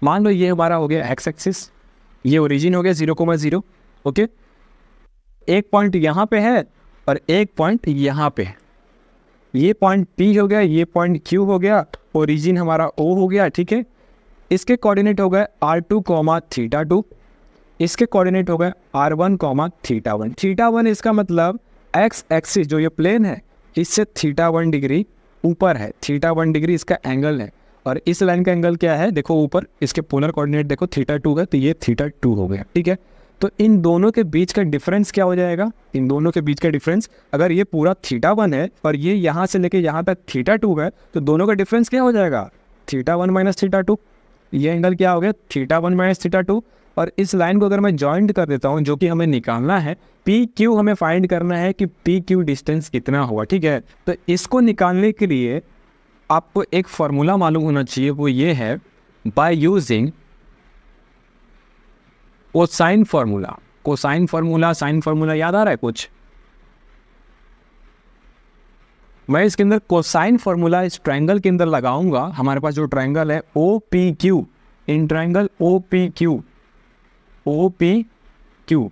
मान लो ये हमारा हो गया एक्स एक्सिस, ये ओरिजिन हो गया 0,0, ओके। एक पॉइंट यहाँ पे है और एक पॉइंट यहाँ पे है, ये पॉइंट P हो गया, ये पॉइंट Q हो गया, ओरिजिन हमारा O हो गया, ठीक है। इसके कोऑर्डिनेट हो गए R2, θ2, इसके कोऑर्डिनेट हो गए R1, θ1। θ1 इसका मतलब एक्स एक्सिस जो ये प्लेन है इससे θ1 डिग्री ऊपर है, θ1 डिग्री इसका एंगल है। और इस लाइन का एंगल क्या है, देखो ऊपर इसके पोलर कोऑर्डिनेट देखो θ2 है, तो ये θ2 हो गया, ठीक है। तो इन दोनों के बीच का डिफरेंस क्या हो जाएगा, इन दोनों के बीच का डिफरेंस, अगर ये पूरा θ1 है और ये यहाँ से लेके यहाँ तक θ2 है, तो दोनों का डिफरेंस क्या हो जाएगा, θ1 माइनस θ2। ये एंगल क्या हो गया, θ1 माइनस θ2। और इस लाइन को अगर मैं जॉइंट कर देता हूँ, जो कि हमें निकालना है, PQ हमें फाइंड करना है कि PQ डिस्टेंस कितना हुआ, ठीक है। तो इसको निकालने के लिए आपको एक फॉर्मूला मालूम होना चाहिए, वो ये है by using cosine formula. Cosine formula, sine formula याद आ रहा है कुछ? मैं इसके अंदर कोसाइन फार्मूला इस ट्रायंगल के अंदर लगाऊंगा। हमारे पास जो ट्रायंगल है OPQ, इन ट्रायंगल OPQ,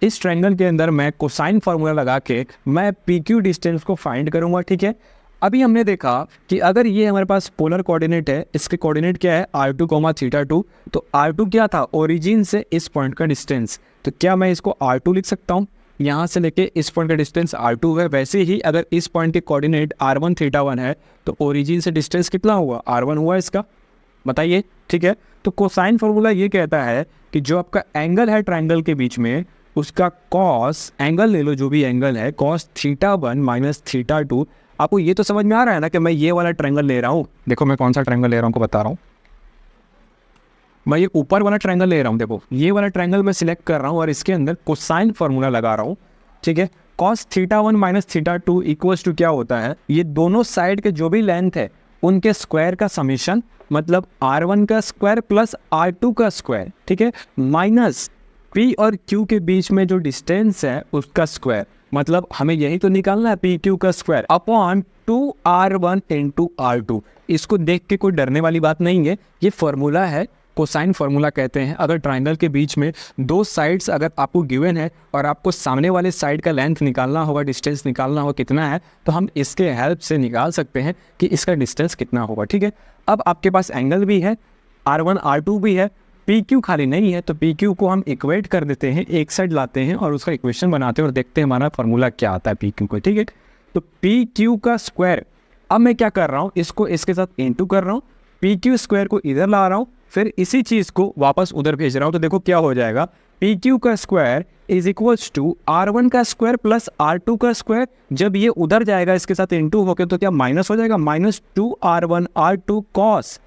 इस ट्रायंगल के अंदर मैं कोसाइन फार्मूला लगा के मैं PQ डिस्टेंस को फाइंड करूंगा, ठीक है। अभी हमने देखा कि अगर ये हमारे पास पोलर कोऑर्डिनेट है, इसके कोऑर्डिनेट क्या है R2, θ2, तो R2 क्या था, ओरिजिन से इस पॉइंट का डिस्टेंस। तो क्या मैं इसको R2 लिख सकता हूँ, यहाँ से लेके इस पॉइंट का डिस्टेंस R2 है। वैसे ही अगर इस पॉइंट के कोऑर्डिनेट R1, θ1 है, तो ओरिजिन से डिस्टेंस कितना हुआ, R1 हुआ इसका, बताइए, ठीक है। तो कोसाइन फार्मूला ये कहता है कि जो आपका एंगल है ट्रायंगल के बीच में, उसका कॉस एंगल ले लो, जो भी एंगल है, कॉस θ1 माइनस θ2। आपको ये तो समझ में आ रहा है ना कि मैं ये वाला ट्रायंगल ले रहा हूँ, देखो मैं कौन सा ट्रायंगल ले रहा हूँ को बता रहा हूँ। मैं ये ऊपर वाला ट्रायंगल ले रहा हूँ, देखो ये वाला ट्रायंगल मैं सिलेक्ट कर रहा हूँ और इसके अंदर कोसाइन फार्मूला लगा रहा हूँ, ठीक है। कॉस θ1 माइनस θ2 इक्वल्स टू क्या होता है, ये दोनों साइड के जो भी लेंथ है उनके स्क्वायर का समीशन, मतलब R1 का स्क्वायर प्लस R2 का स्क्वायर, ठीक है, माइनस P और Q के बीच में जो डिस्टेंस है उसका स्क्वायर, मतलब हमें यही तो निकालना है PQ का square upon 2R1 into R2। इसको देख के कोई डरने वाली बात नहीं है, ये फॉर्मूला है, कोसाइन फार्मूला कहते हैं। अगर ट्रायंगल के बीच में दो साइड्स अगर आपको गिवन है और आपको सामने वाले साइड का लेंथ निकालना होगा, डिस्टेंस निकालना होगा कितना है, तो हम इसके हेल्प से निकाल सकते हैं कि इसका डिस्टेंस कितना होगा, ठीक है। अब आपके पास एंगल भी है, R1 R2 भी है, PQ खाली नहीं है, तो PQ को हम इक्वेट कर देते हैं, एक साइड लाते हैं और उसका इक्वेशन बनाते हैं और देखते हैं हमारा फार्मूला क्या आता है PQ को, ठीक है। तो PQ का स्क्वायर, अब मैं क्या कर रहा हूँ, इसको इसके साथ इंटू कर रहा हूँ, PQ स्क्वायर को इधर ला रहा हूँ, फिर इसी चीज़ को वापस उधर भेज रहा हूँ। तो देखो क्या हो जाएगा, PQ का square is equals to R1 का स्क्वायर प्लस R2 का स्क्वायर। जब ये उधर जाएगा इसके साथ इंटू होकर तो क्या माइनस हो जाएगा, minus 2R1 R2 cos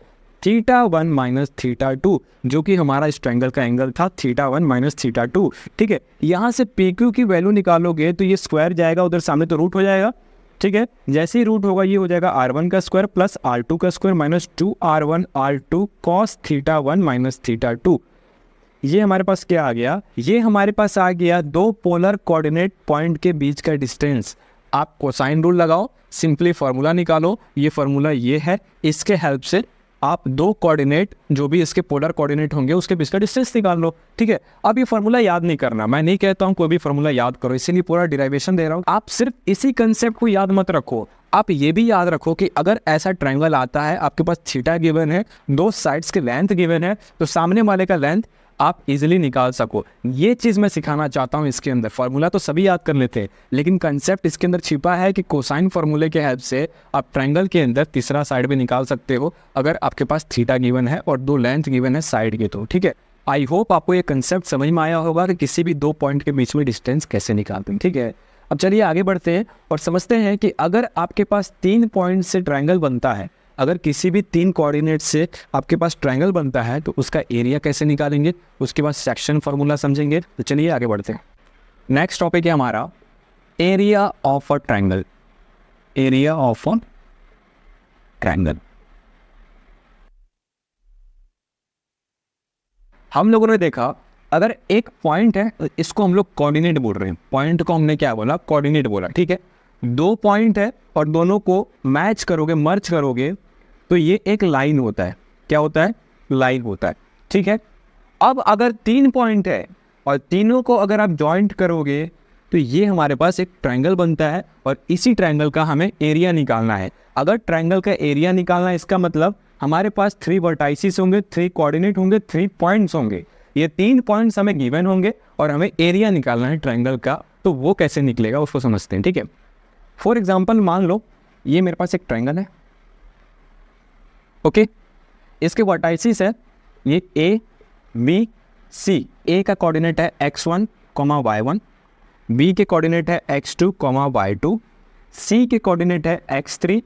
θ1 minus θ2, जो कि हमारा इस ट्रायंगल का एंगल था θ1 माइनस θ2, ठीक है। यहाँ से PQ की वैल्यू निकालोगे तो ये स्क्वायर जाएगा उधर सामने, तो रूट हो जाएगा, ठीक है। जैसे ही रूट होगा ये हो जाएगा R1 का स्क्वायर प्लस R2 का square minus 2R1 R2 cos θ1 minus θ2। ये हमारे पास क्या आ गया, ये हमारे पास आ गया दो पोलर कोऑर्डिनेट पॉइंट के बीच का डिस्टेंस। आप कोसाइन रूल लगाओ, सिंपली फार्मूला निकालो, ये फार्मूला ये है, इसके हेल्प से आप दो कोऑर्डिनेट जो भी इसके पोलर कोऑर्डिनेट होंगे उसके बीच का डिस्टेंस निकाल लो, ठीक है। अब ये फार्मूला याद नहीं करना, मैं नहीं कहता हूँ कोई भी फार्मूला याद करो, इसीलिए पूरा डिराइवेशन दे रहा हूँ। आप सिर्फ इसी कंसेप्ट को याद मत रखो, आप ये भी याद रखो कि अगर ऐसा ट्रायंगल आता है, आपके पास थीटा गिवन है, दो साइड्स के लेंथ गिवन है, तो सामने वाले का लेंथ आप इजीली निकाल सको। ये चीज़ मैं सिखाना चाहता हूँ इसके अंदर। फार्मूला तो सभी याद कर लेते हैं, लेकिन कंसेप्ट इसके अंदर छिपा है कि कोसाइन फार्मूले के हेल्प से आप ट्रायंगल के अंदर तीसरा साइड भी निकाल सकते हो, अगर आपके पास थीटा गिवन है और दो लेंथ गिवन है साइड के, तो ठीक है। आई होप आपको ये कंसेप्ट समझ में आया होगा कि किसी भी दो पॉइंट के बीच में डिस्टेंस कैसे निकालते हैं, ठीक है। अब चलिए आगे बढ़ते हैं और समझते हैं कि अगर आपके पास 3 पॉइंट से ट्रायंगल बनता है, अगर किसी भी 3 कोऑर्डिनेट से आपके पास ट्रायंगल बनता है तो उसका एरिया कैसे निकालेंगे, उसके बाद सेक्शन फार्मूला समझेंगे। तो चलिए आगे बढ़ते हैं। नेक्स्ट टॉपिक है हमारा area of a triangle. Area of a triangle, हम लोगों ने देखा अगर एक पॉइंट है, इसको हम लोग कोऑर्डिनेट बोल रहे हैं, पॉइंट को हमने क्या बोला, कोऑर्डिनेट बोला, ठीक है। 2 पॉइंट है और दोनों को मैच करोगे, मर्ज करोगे, तो ये एक लाइन होता है। क्या होता है, लाइन होता है, ठीक है। अब अगर 3 पॉइंट है और तीनों को अगर आप जॉइंट करोगे तो ये हमारे पास एक ट्रायंगल बनता है और इसी ट्रायंगल का हमें एरिया निकालना है। अगर ट्रायंगल का एरिया निकालना है इसका मतलब हमारे पास 3 वर्टाइसिस होंगे, 3 कोऑर्डिनेट होंगे, 3 पॉइंट्स होंगे। ये 3 पॉइंट्स हमें गिवन होंगे और हमें एरिया निकालना है ट्रायंगल का, तो वो कैसे निकलेगा उसको समझते हैं, ठीक है। फॉर एग्जाम्पल मान लो ये मेरे पास एक ट्रायंगल है, ओके। इसके वर्टाइसिस है ये ए बी सी। ए का कोऑर्डिनेट है x1, y1, बी के कोऑर्डिनेट है x2, y2, सी के कोऑर्डिनेट है x3,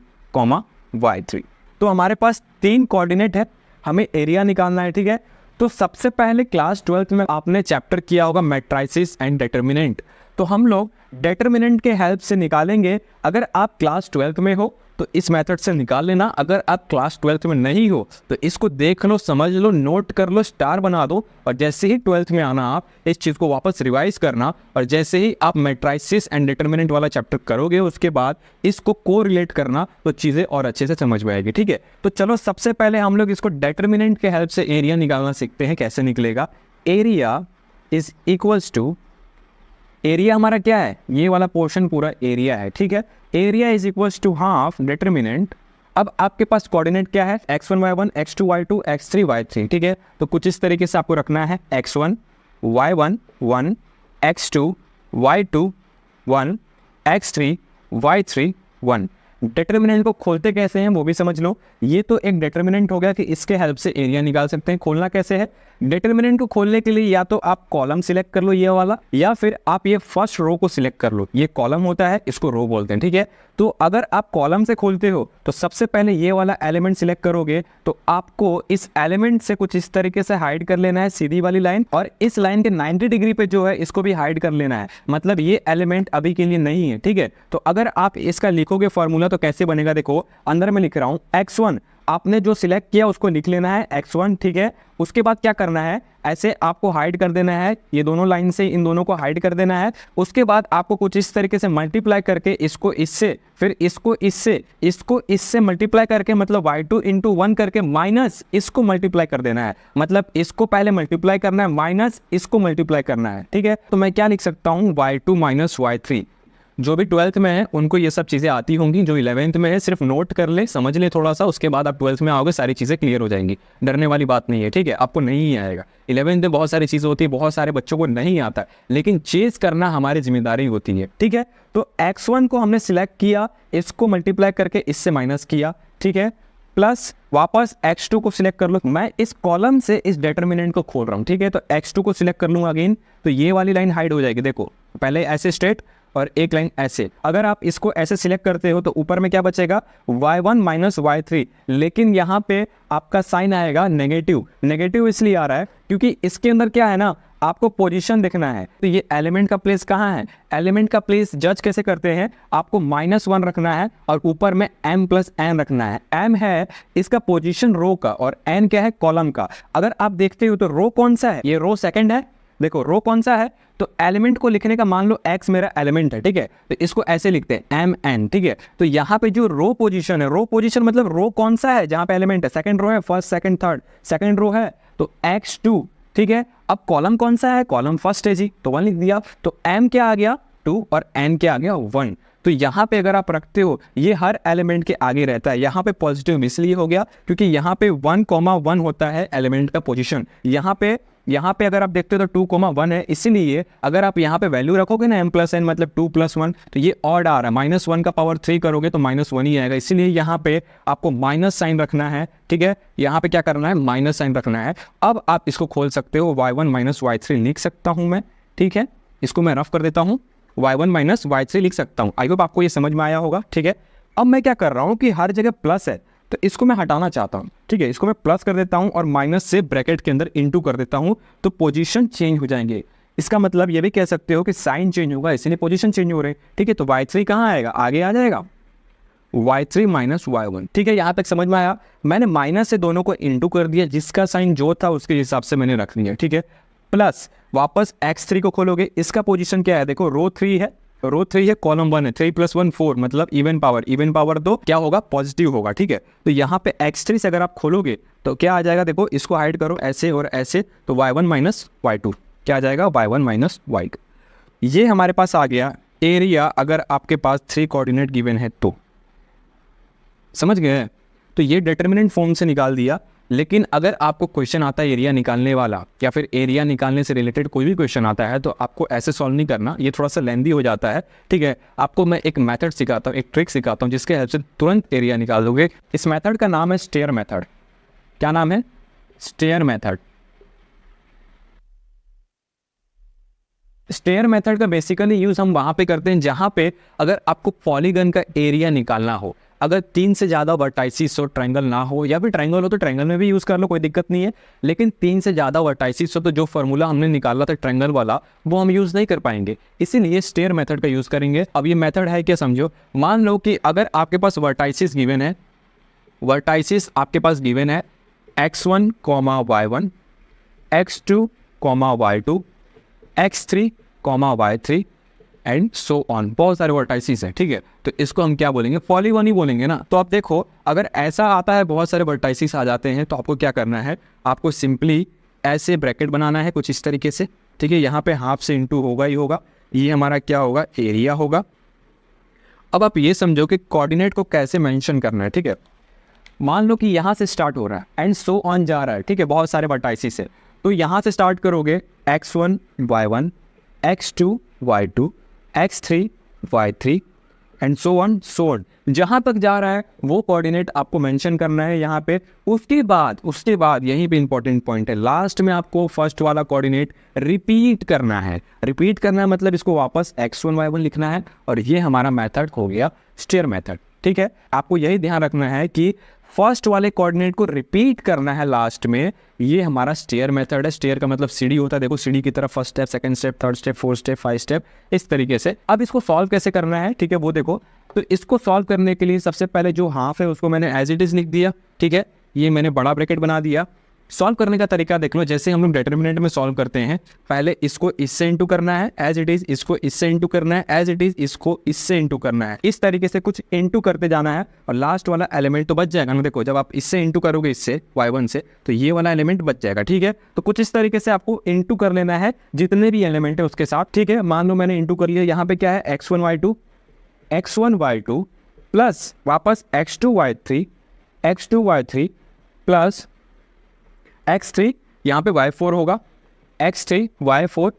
y3। तो हमारे पास 3 कोऑर्डिनेट है, हमें एरिया निकालना है, ठीक है। तो सबसे पहले क्लास 12th में आपने चैप्टर किया होगा मैट्रिसेस एंड डिटर्मिनेंट, तो हम लोग डिटर्मिनेंट के हेल्प से निकालेंगे। अगर आप क्लास 12th में हो तो इस मेथड से निकाल लेना, अगर आप क्लास 12th में नहीं हो तो इसको देख लो, समझ लो, नोट कर लो, स्टार बना दो, और जैसे ही 12th में आना आप इस चीज़ को वापस रिवाइज करना, और जैसे ही आप मैट्रिसेस एंड डिटर्मिनेंट वाला चैप्टर करोगे उसके बाद इसको कोरिलेट करना, तो चीज़ें और अच्छे से समझ में आएगी, ठीक है। तो चलो सबसे पहले हम लोग इसको डिटर्मिनेंट के हेल्प से एरिया निकालना सीखते हैं, कैसे निकलेगा। Area is equals to, area हमारा क्या है, ये वाला पोर्शन पूरा एरिया है, ठीक है। Area is equals to half determinant. अब आपके पास कोऑर्डिनेट क्या है, x1 y1, x2 y2, x3 y3, ठीक है। तो कुछ इस तरीके से आपको रखना है, x1 y1 1, x2 y2 1, x3 y3 1। Determinant को खोलते कैसे हैं वो भी समझ लो। ये तो एक डिटर्मिनेंट हो गया कि इसके हेल्प से एरिया निकाल सकते हैं। खोलना कैसे है, डिटर्मिनेंट को खोलने के लिए या तो आप कॉलम सिलेक्ट कर लो ये वाला, या फिर आप ये फर्स्ट रो को सिलेक्ट कर लो। ये कॉलम होता है, इसको रो बोलते हैं, ठीक है। तो अगर आप कॉलम से खोलते हो तो सबसे पहले ये वाला एलिमेंट सिलेक्ट करोगे, तो आपको इस एलिमेंट से कुछ इस तरीके से हाइड कर लेना है सीधी वाली लाइन, और इस लाइन के 90 डिग्री पे जो है इसको भी हाइड कर लेना है, मतलब ये एलिमेंट अभी के लिए नहीं है, ठीक है। तो अगर आप इसका लिखोगे फॉर्मूला तो कैसे बनेगा, देखो अंदर में लिख रहा हूँ, x1 आपने जो सिलेक्ट किया उसको लिख लेना है x1, ठीक है। उसके बाद क्या करना है, ऐसे आपको हाइड कर देना है, ये दोनों लाइन से इन दोनों को हाइड कर देना है। उसके बाद आपको कुछ इस तरीके से मल्टीप्लाई करके इसको इससे, फिर इसको इससे, इसको इससे मल्टीप्लाई करके, मतलब y2 इंटू 1 करके माइनस इसको मल्टीप्लाई कर देना है, मतलब इसको पहले मल्टीप्लाई करना है माइनस इसको मल्टीप्लाई करना है, ठीक है। तो मैं क्या लिख सकता हूँ, y2 माइनस y3। जो भी 12th में है उनको ये सब चीज़ें आती होंगी, जो 11th में है सिर्फ नोट कर ले, समझ ले थोड़ा सा, उसके बाद आप 12th में आओगे सारी चीज़ें क्लियर हो जाएंगी। डरने वाली बात नहीं है, ठीक है। आपको नहीं आएगा, 11th में बहुत सारी चीज़ें होती है, बहुत सारे बच्चों को नहीं आता, लेकिन चेज करना हमारी जिम्मेदारी होती है, ठीक है। तो x1 को हमने सिलेक्ट किया, इसको मल्टीप्लाई करके इससे माइनस किया, ठीक है, प्लस वापस x2 को सिलेक्ट कर लो। मैं इस कॉलम से इस डिटर्मिनेंट को खोल रहा हूँ, ठीक है। तो x2 को सिलेक्ट कर लूँगा अगेन, तो ये वाली लाइन हाइड हो जाएगी, देखो पहले ऐसे स्ट्रेट और एक लाइन ऐसे। अगर आप इसको ऐसे सिलेक्ट करते हो तो ऊपर में क्या बचेगा, y1 माइनस y3, लेकिन यहाँ पे आपका साइन आएगा नेगेटिव। नेगेटिव इसलिए आ रहा है क्योंकि इसके अंदर क्या है ना, आपको पोजीशन देखना है। तो ये एलिमेंट का प्लेस कहाँ है, एलिमेंट का प्लेस जज कैसे करते हैं, आपको -1 रखना है और ऊपर में m प्लस n रखना है। m है इसका पोजीशन रो का और n क्या है कॉलम का। अगर आप देखते हो तो रो कौन सा है, ये रो सेकंड है, देखो रो कौन सा है, तो एलिमेंट को लिखने का मान लो x मेरा एलिमेंट है, ठीक है। तो इसको ऐसे लिखते हैं mn, ठीक है। तो यहाँ पे जो रो पोजीशन है, रो पोजीशन मतलब रो कौन सा है जहाँ पे एलिमेंट है, सेकंड रो है, first second third, second row है तो x2, ठीक है। अब कॉलम कौन सा है, कॉलम फर्स्ट है जी, तो 1 लिख दिया। तो m क्या आ गया 2 और n क्या आ गया 1। तो यहाँ पे अगर आप रखते हो ये हर एलिमेंट के आगे रहता है। यहाँ पे पॉजिटिव इसलिए हो गया क्योंकि यहाँ पे 1,1 होता है एलिमेंट का पोजीशन। यहाँ पे अगर आप देखते हो तो 2,1 है, इसीलिए अगर आप यहाँ पे वैल्यू रखोगे ना m प्लस n मतलब 2 + 1, तो ये ऑड आ रहा है, -1 का पावर 3 करोगे तो -1 ही आएगा। इसीलिए यहाँ पे आपको माइनस साइन रखना है, ठीक है। यहाँ पे क्या करना है, माइनस साइन रखना है। अब आप इसको खोल सकते हो, y1 माइनस y3 लिख सकता हूँ मैं, ठीक है। इसको मैं रफ कर देता हूँ, y1 माइनस y3 लिख सकता हूँ। आई होप आपको ये समझ में आया होगा, ठीक है। अब मैं क्या कर रहा हूँ कि हर जगह प्लस है तो इसको मैं हटाना चाहता हूँ, ठीक है। इसको मैं प्लस कर देता हूँ और माइनस से ब्रैकेट के अंदर इनटू कर देता हूँ, तो पोजीशन चेंज हो जाएंगे। इसका मतलब ये भी कह सकते हो कि साइन चेंज होगा, इसीलिए पोजीशन चेंज हो रहे हैं, ठीक है। तो y3 कहाँ आएगा, आगे आ जाएगा y3 माइनस y1, ठीक है। यहाँ तक समझ में आया। मैंने माइनस से दोनों को इनटू कर दिया, जिसका साइन जो था उसके हिसाब से मैंने रख लिया, ठीक है। प्लस वापस x3 को खोलोगे, इसका पोजीशन क्या है, देखो रो 3 है, रो 3 है, कॉलम 1 है, 3 + 1 4 मतलब इवन पावर तो क्या होगा, पॉजिटिव होगा, ठीक है। तो यहाँ पे x3 से अगर आप खोलोगे तो क्या आ जाएगा, देखो इसको हाइड करो ऐसे और ऐसे, तो y1 - y2 क्या आ जाएगा, y1 - y2। ये हमारे पास आ गया एरिया अगर आपके पास 3 कोऑर्डिनेट गिवन है तो, समझ गए। तो ये डिटर्मिनेंट फॉर्म से निकाल दिया। लेकिन अगर आपको क्वेश्चन आता है एरिया निकालने वाला या फिर एरिया निकालने से रिलेटेड कोई भी क्वेश्चन आता है तो आपको ऐसे सॉल्व नहीं करना, ये थोड़ा सा लेंदी हो जाता है, ठीक है। आपको मैं एक मेथड सिखाता हूँ, एक ट्रिक सिखाता हूँ जिसके हेल्प से तुरंत एरिया निकाल दोगे। इस मेथड का नाम है स्टेयर मेथड। क्या नाम है, स्टेयर मेथड। स्टेयर मेथड का बेसिकली यूज हम वहां पे करते हैं जहां पे अगर आपको पॉलीगन का एरिया निकालना हो, अगर 3 से ज़्यादा वर्टाइसिस हो, ट्रायंगल ना हो, या फिर ट्रायंगल हो तो ट्रायंगल में भी यूज़ कर लो, कोई दिक्कत नहीं है। लेकिन 3 से ज़्यादा वर्टाइसिस हो तो जो फॉर्मूला हमने निकाला था ट्रायंगल वाला वो हम यूज़ नहीं कर पाएंगे, इसीलिए स्टेयर मेथड का यूज़ करेंगे। अब ये मेथड है क्या, समझो। मान लो कि अगर आपके पास वर्टाइसिस गिवन है, वर्टाइसिस आपके पास गिवन है x1, y1, x2, y2, x3, y3 and so on, बहुत सारे वर्टाइसिस हैं, ठीक है। तो इसको हम क्या बोलेंगे, पॉलीगन ही बोलेंगे ना। तो आप देखो अगर ऐसा आता है, बहुत सारे वर्टाइसिस आ जाते हैं, तो आपको क्या करना है, आपको सिंपली ऐसे ब्रैकेट बनाना है कुछ इस तरीके से, ठीक है। यहाँ पे हाफ से इंटू होगा ही होगा, ये हमारा क्या होगा, एरिया होगा। अब आप ये समझो कि कोऑर्डिनेट को कैसे मेंशन करना है, ठीक है। मान लो कि यहाँ से स्टार्ट हो रहा है एंड सो ऑन जा रहा है, ठीक है, बहुत सारे वर्टाइसिस है। तो यहाँ से स्टार्ट करोगे x1 y1, x2 y2, x3 y3 and so on जहाँ तक जा रहा है वो कोऑर्डिनेट आपको मेंशन करना है यहाँ पे। उसके बाद यहीं पे इंपॉर्टेंट पॉइंट है, लास्ट में आपको फर्स्ट वाला कोऑर्डिनेट रिपीट करना है। रिपीट करना है मतलब इसको वापस x1 y1 लिखना है, और ये हमारा मेथड हो गया स्टेयर मेथड, ठीक है। आपको यही ध्यान रखना है कि फर्स्ट वाले कोऑर्डिनेट को रिपीट करना है लास्ट में, ये हमारा स्टेयर मेथड है। स्टेयर का मतलब सीढ़ी होता है, देखो सीढ़ी की तरफ first step, second step, third step, fourth step, 5 step, इस तरीके से। अब इसको सॉल्व कैसे करना है, ठीक है, वो देखो। तो इसको सॉल्व करने के लिए सबसे पहले जो हाफ है उसको मैंने एज इट इज लिख दिया, ठीक है। ये मैंने बड़ा ब्रैकेट बना दिया। सॉल्व करने का तरीका देख लो, जैसे हम लोग डिटर्मिनेंट में सॉल्व करते हैं, पहले इसको इससे इंटू करना है एज इट इज, इसको इससे इंटू करना है एज इट इज, इसको इससे इंटू करना है, इस तरीके से कुछ इंटू करते जाना है, और लास्ट वाला एलिमेंट तो बच जाएगा ना। देखो जब आप इससे इंटू करोगे इससे y1 से, तो ये वाला एलिमेंट बच जाएगा, ठीक है। तो कुछ इस तरीके से आपको इंटू कर लेना है जितने भी एलिमेंट है उसके साथ, ठीक है। मान लो मैंने इंटू कर लिया, यहाँ पे क्या है x1 y2 प्लस वापस x2 y3 प्लस x3, यहाँ पे y4 होगा, x3 y4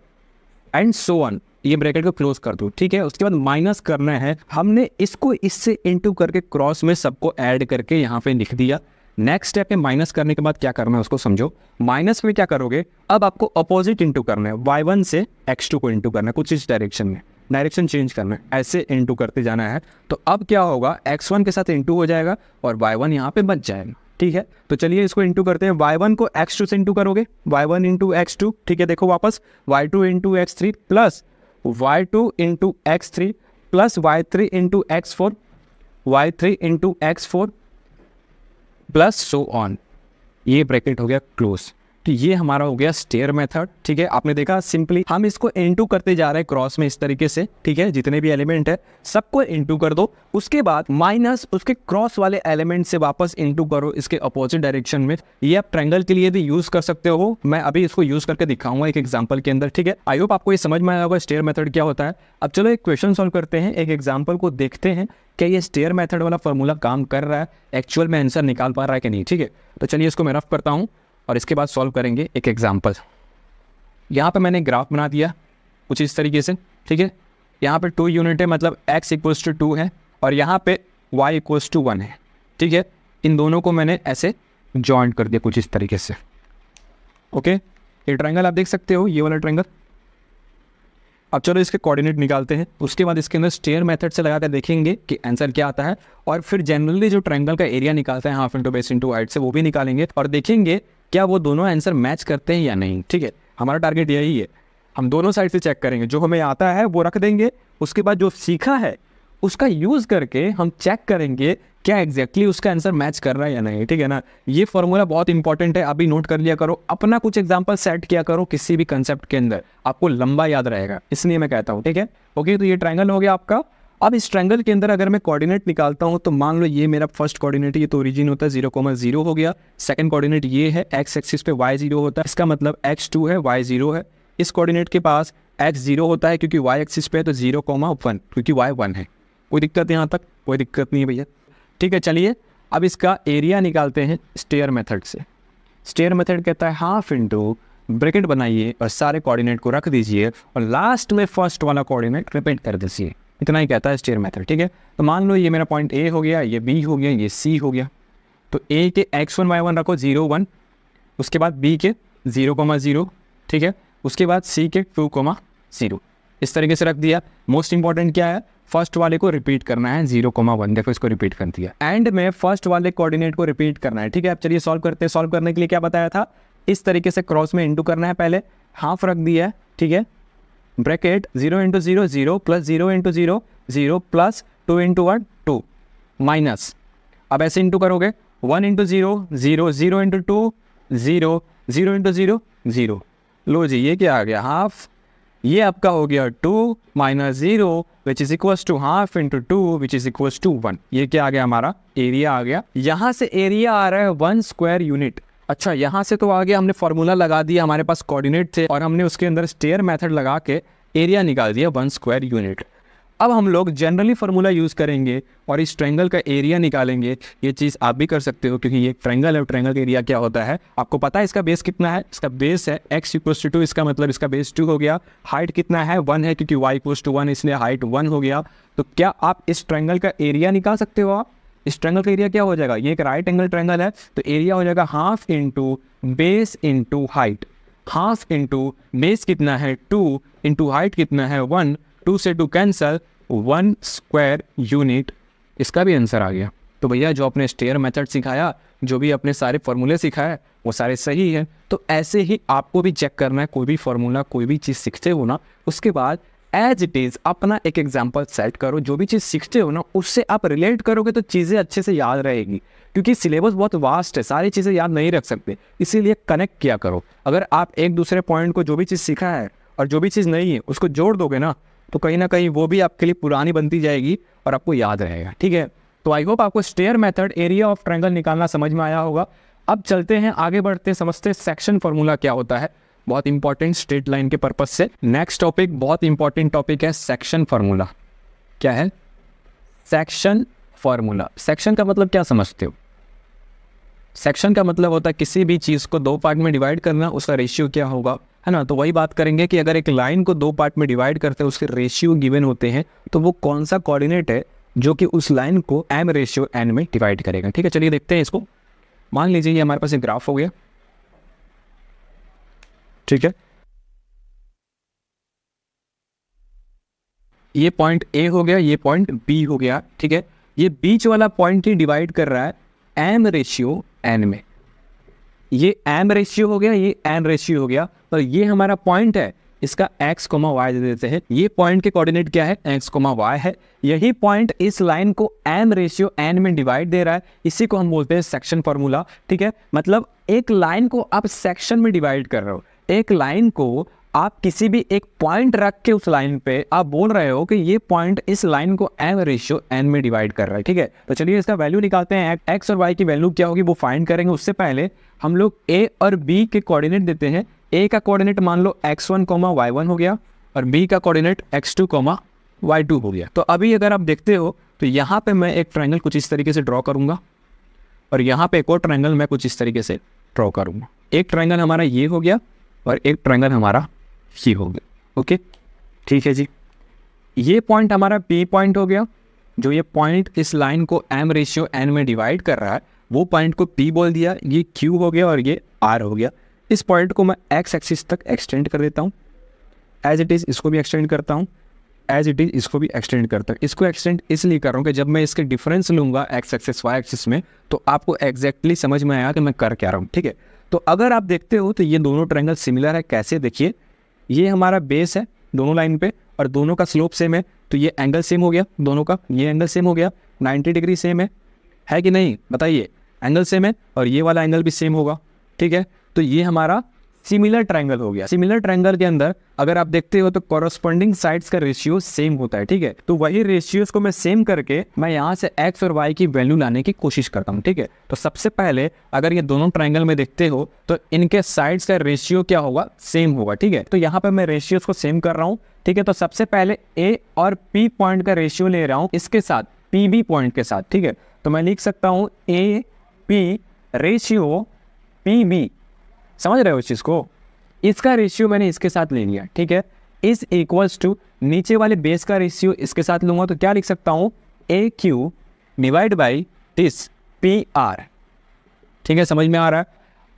and so on. ये ब्रैकेट को क्लोज कर दो, ठीक है। उसके बाद माइनस करना है, हमने इसको इससे इंटू करके क्रॉस में सबको ऐड करके यहाँ पे लिख दिया। नेक्स्ट स्टेप है माइनस करने के बाद क्या करना है उसको समझो। माइनस में क्या करोगे, अब आपको अपोजिट इंटू करना है, y1 से x2 को इंटू करना है, कुछ इस डायरेक्शन में, डायरेक्शन चेंज करना है, ऐसे इंटू करते जाना है। तो अब क्या होगा, x1 के साथ इंटू हो जाएगा और y1 यहाँ पे बच जाएगा, ठीक है। तो चलिए इसको इंटू करते हैं, y1 को x2 से इंटू करोगे, y1 इंटू x2, ठीक है। देखो वापस y2 into x3 plus y2 into x3 plus y3 into x4, y3 into x4 plus so on. ये ब्रैकेट हो गया क्लोज। तो ये हमारा हो गया स्टेयर मेथड, ठीक है। आपने देखा सिंपली हम इसको इंटू करते जा रहे हैं क्रॉस में इस तरीके से, ठीक है। जितने भी एलिमेंट है सबको इंटू कर दो, उसके बाद माइनस उसके क्रॉस वाले एलिमेंट से वापस इंटू करो इसके अपोजिट डायरेक्शन में। ये आप ट्रायंगल के लिए भी यूज कर सकते हो, मैं अभी इसको यूज करके दिखाऊंगा एक एग्जाम्पल के अंदर, ठीक है। आई होप आपको ये समझ में आया होगा स्टेयर मेथड क्या होता है। अब चलो एक क्वेश्चन सॉल्व करते हैं, एक एग्जाम्पल को देखते हैं क्या ये स्टेयर मेथड वाला फॉर्मूला काम कर रहा है, एक्चुअल में आंसर निकाल पा रहा है कि नहीं, ठीक है। तो चलिए इसको मैं रफ करता हूँ और इसके बाद सॉल्व करेंगे एक एग्जाम्पल। यहाँ पे मैंने ग्राफ बना दिया कुछ इस तरीके से, ठीक है। यहाँ पे 2 यूनिट है, मतलब x = 2 है, और यहाँ पे y = 1 है, ठीक है। इन दोनों को मैंने ऐसे जॉइंट कर दिया कुछ इस तरीके से, ओके। ये ट्रायंगल आप देख सकते हो, ये वाला ट्रायंगल। अब चलो इसके कोऑर्डिनेट निकालते हैं, उसके बाद इसके अंदर स्टेयर मेथड से लगाकर देखेंगे कि आंसर क्या आता है, और फिर जनरली जो ट्रायंगल का एरिया निकालते हैं half into base into height से, वो भी निकालेंगे और देखेंगे क्या वो दोनों आंसर मैच करते हैं या नहीं, ठीक है। हमारा टारगेट यही है, हम दोनों साइड से चेक करेंगे, जो हमें आता है वो रख देंगे, उसके बाद जो सीखा है उसका यूज़ करके हम चेक करेंगे क्या एग्जैक्टली उसका आंसर मैच कर रहा है या नहीं, ठीक है ना। ये फॉर्मूला बहुत इंपॉर्टेंट है, अभी नोट कर लिया करो, अपना कुछ एग्जांपल सेट किया करो किसी भी कंसेप्ट के अंदर, आपको लंबा याद रहेगा, इसलिए मैं कहता हूँ, ठीक है। ओके, तो ये ट्रायंगल हो गया आपका। अब इस ट्रायंगल के अंदर अगर मैं कोऑर्डिनेट निकालता हूँ तो मान लो ये मेरा फर्स्ट कोऑर्डिनेट, ये तो ओरिजिन होता है 0,0 हो गया। सेकंड कोऑर्डिनेट ये है, एक्स एक्सिस पे y0 होता है, इसका मतलब x2 है, y0 है। इस कोऑर्डिनेट के पास x0 होता है क्योंकि y एक्सिस पे है, तो 0,1 क्योंकि y 1 है। कोई दिक्कत यहाँ तक? कोई दिक्कत नहीं है भैया, ठीक है। चलिए अब इसका एरिया निकालते हैं स्टेयर मेथड से। स्टेयर मेथड कहता है हाफ इंटू ब्रैकेट बनाइए और सारे कोऑर्डिनेट को रख दीजिए और लास्ट में फर्स्ट वाला कोऑर्डिनेट रिपीट कर दीजिए, इतना ही कहता है स्टेयर मेथड, ठीक है। तो मान लो ये मेरा पॉइंट ए हो गया, ये बी हो गया, ये सी हो गया। तो ए के x1 y1 रखो 0 1, उसके बाद बी के 0,0, ठीक है, उसके बाद सी के 2,0, इस तरीके से रख दिया। मोस्ट इंपॉर्टेंट क्या है, फर्स्ट वाले को रिपीट करना है 0,1, देखो इसको रिपीट कर दिया। एंड में फर्स्ट वाले कोऑर्डिनेट को रिपीट करना है, ठीक है। अब चलिए सॉल्व करते हैं। सॉल्व करने के लिए क्या बताया था, इस तरीके से क्रॉस में इंटू करना है, पहले हाफ रख दिया है, ठीक है। Bracket 0 into 0 0 plus 0 into 0 0 plus 2 into 1 2 minus, अब ऐसे इंटू करोगे 1 इंटू 0 0 0 इंटू 2 0 0 इंटू 0 0। लो जी, ये क्या आ गया, हाफ। ये आपका हो गया 2 minus 0 which is equals to half into 2 which is equals to 1। ये क्या आ गया, हमारा एरिया आ गया। यहाँ से एरिया आ रहा है 1 स्क्वायर यूनिट। अच्छा, यहाँ से तो आ गया, हमने फॉर्मूला लगा दिया, हमारे पास कोऑर्डिनेट थे और हमने उसके अंदर स्टेयर मेथड लगा के एरिया निकाल दिया 1 स्क्वायर यूनिट। अब हम लोग जनरली फार्मूला यूज़ करेंगे और इस ट्रायंगल का एरिया निकालेंगे। ये चीज़ आप भी कर सकते हो क्योंकि ये एक ट्रायंगल है, ट्रायंगल का एरिया क्या होता है आपको पता है। इसका बेस कितना है, इसका बेस है x इक्वल्स टू 2, इसका मतलब इसका बेस 2 हो गया। हाइट कितना है, 1 है क्योंकि y इक्वल्स टू 1, इसलिए हाइट 1 हो गया। तो क्या आप इस ट्रायंगल का एरिया निकाल सकते हो? आप इस ट्रायंगल का एरिया क्या हो जाएगा, ये एक राइट एंगल ट्रायंगल है, तो एरिया हो जाएगा half into base into height. Half into base कितना है 2 इंटू हाइट कितना है 1, 2 से 2 कैंसल, 1 स्क्वायर यूनिट। इसका भी आंसर आ गया। तो भैया जो आपने स्टेयर मेथड सिखाया, जो भी अपने सारे फॉर्मूले सिखाए वो सारे सही है। तो ऐसे ही आपको भी चेक करना है, कोई भी फॉर्मूला कोई भी चीज़ सीखते हो ना, उसके बाद एज इट इज़ अपना एक एग्जाम्पल सेट करो। जो भी चीज़ सीखते हो ना उससे आप रिलेट करोगे तो चीज़ें अच्छे से याद रहेगी, क्योंकि सिलेबस बहुत वास्ट है, सारी चीज़ें याद नहीं रख सकते, इसीलिए कनेक्ट किया करो। अगर आप एक दूसरे पॉइंट को, जो भी चीज़ सीखा है और जो भी चीज़ नहीं है उसको जोड़ दोगे ना, तो कहीं ना कहीं वो भी आपके लिए पुरानी बनती जाएगी और आपको याद रहेगा, ठीक है। तो आई होप आपको stair method, area of triangle निकालना समझ में आया होगा। अब चलते हैं आगे बढ़ते, समझते सेक्शन फार्मूला क्या होता है, बहुत इंपॉर्टेंट स्ट्रेट लाइन के पर्पज से। नेक्स्ट टॉपिक बहुत इंपॉर्टेंट टॉपिक है सेक्शन फार्मूला। क्या है सेक्शन फार्मूला? सेक्शन का मतलब क्या समझते हो? सेक्शन का मतलब होता है किसी भी चीज़ को 2 पार्ट में डिवाइड करना, उसका रेशियो क्या होगा, है ना। तो वही बात करेंगे कि अगर एक लाइन को 2 पार्ट में डिवाइड करते हैं, उसके रेशियो गिवन होते हैं, तो वो कौन सा कोऑर्डिनेट है जो कि उस लाइन को m रेशियो n में डिवाइड करेगा, ठीक है। चलिए देखते हैं इसको। मान लीजिए ये हमारे पास एक ग्राफ हो गया, ठीक है। ये पॉइंट A हो गया, ये पॉइंट B हो गया, ठीक है। ये बीच वाला पॉइंट ही डिवाइड कर रहा है m रेशियो n में। ये m रेशियो हो गया, ये n रेशियो हो गया, तो ये हमारा पॉइंट है, इसका x, y दे देते हैं। ये पॉइंट के कोऑर्डिनेट क्या है, x, y है। यही पॉइंट इस लाइन को m रेशियो n में डिवाइड दे रहा है, इसी को हम बोलते हैं सेक्शन फार्मूला, ठीक है। मतलब एक लाइन को आप सेक्शन में डिवाइड कर रहे हो, एक लाइन को आप किसी भी एक पॉइंट रख के उस लाइन पे आप बोल रहे हो कि ये पॉइंट इस लाइन को m रेशियो n में डिवाइड कर रहा है, ठीक है। तो चलिए इसका वैल्यू निकालते हैं, x और y की वैल्यू क्या होगी वो फाइंड करेंगे। उससे पहले हम लोग a और b के कोऑर्डिनेट देते हैं। a का कोऑर्डिनेट मान लो x1, y1 हो गया और b का कोऑर्डिनेट x2, y2 हो गया। तो अभी अगर आप देखते हो तो यहाँ पे मैं एक ट्रायंगल कुछ इस तरीके से ड्रॉ करूँगा और यहाँ पे एक और ट्रायंगल मैं कुछ इस तरीके से ड्रॉ करूँगा। एक ट्रायंगल हमारा ये हो गया और एक ट्रायंगल हमारा ये हो गया, ओके, ठीक है जी। ये पॉइंट हमारा P पॉइंट हो गया, जो ये पॉइंट इस लाइन को m रेशियो n में डिवाइड कर रहा है, वो पॉइंट को P बोल दिया। ये Q हो गया और ये R हो गया। इस पॉइंट को मैं x एक्सिस तक एक्सटेंड कर देता हूँ, एज इट इज़ इसको भी एक्सटेंड करता हूँ, एज इट इज़ इसको भी एक्सटेंड करता हूँ। इसको एक्सटेंड इसलिए कर रहा हूँ कि जब मैं इसके डिफरेंस लूँगा x एक्सिस y एक्सिस में, तो आपको एग्जैक्टली समझ में आया कि मैं कर क्या रहा हूँ, ठीक है। तो अगर आप देखते हो तो ये दोनों ट्रायंगल सिमिलर है। कैसे? देखिए, ये हमारा बेस है दोनों लाइन पे और दोनों का स्लोप सेम है, तो ये एंगल सेम हो गया दोनों का, ये एंगल सेम हो गया, 90 डिग्री सेम है। है कि नहीं बताइए, एंगल सेम है और ये वाला एंगल भी सेम होगा, ठीक है। तो ये हमारा सिमिलर ट्रायंगल हो गया। सिमिलर ट्रायंगल के अंदर अगर आप देखते हो तो कॉरस्पॉन्डिंग साइड्स का रेशियो सेम होता है, ठीक है। तो वही रेशियोज को मैं सेम करके मैं यहाँ से एक्स और वाई की वैल्यू लाने की कोशिश करता हूँ, ठीक है। तो सबसे पहले अगर ये दोनों ट्रायंगल में देखते हो तो इनके साइड्स का रेशियो क्या होगा, सेम होगा, ठीक है। तो यहाँ पर मैं रेशियोज को सेम कर रहा हूँ, ठीक है। तो सबसे पहले ए और पी पॉइंट का रेशियो ले रहा हूँ इसके साथ पी बी पॉइंट के साथ, ठीक है। तो मैं लिख सकता हूँ A P ratio P B, समझ रहे हो इस चीज़ को, इसका रेशियो मैंने इसके साथ ले लिया, ठीक है। इज इक्वल्स टू नीचे वाले बेस का रेशियो इसके साथ लूंगा तो क्या लिख सकता हूँ, A Q divide by this P R, ठीक है, समझ में आ रहा है।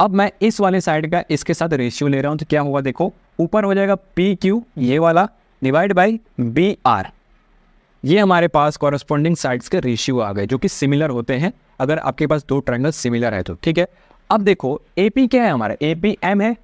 अब मैं इस वाले साइड का इसके साथ रेशियो ले रहा हूँ तो क्या होगा, देखो ऊपर हो जाएगा पी क्यू ये वाला डिवाइड बाई बी आर, ये हमारे पास कॉरस्पॉन्डिंग साइड्स के रेशियो आ गए जो कि सिमिलर होते हैं अगर आपके पास दो ट्रायंगल सिमिलर है तो, ठीक है। अब देखो ए पी क्या है हमारा, ए पी एम है,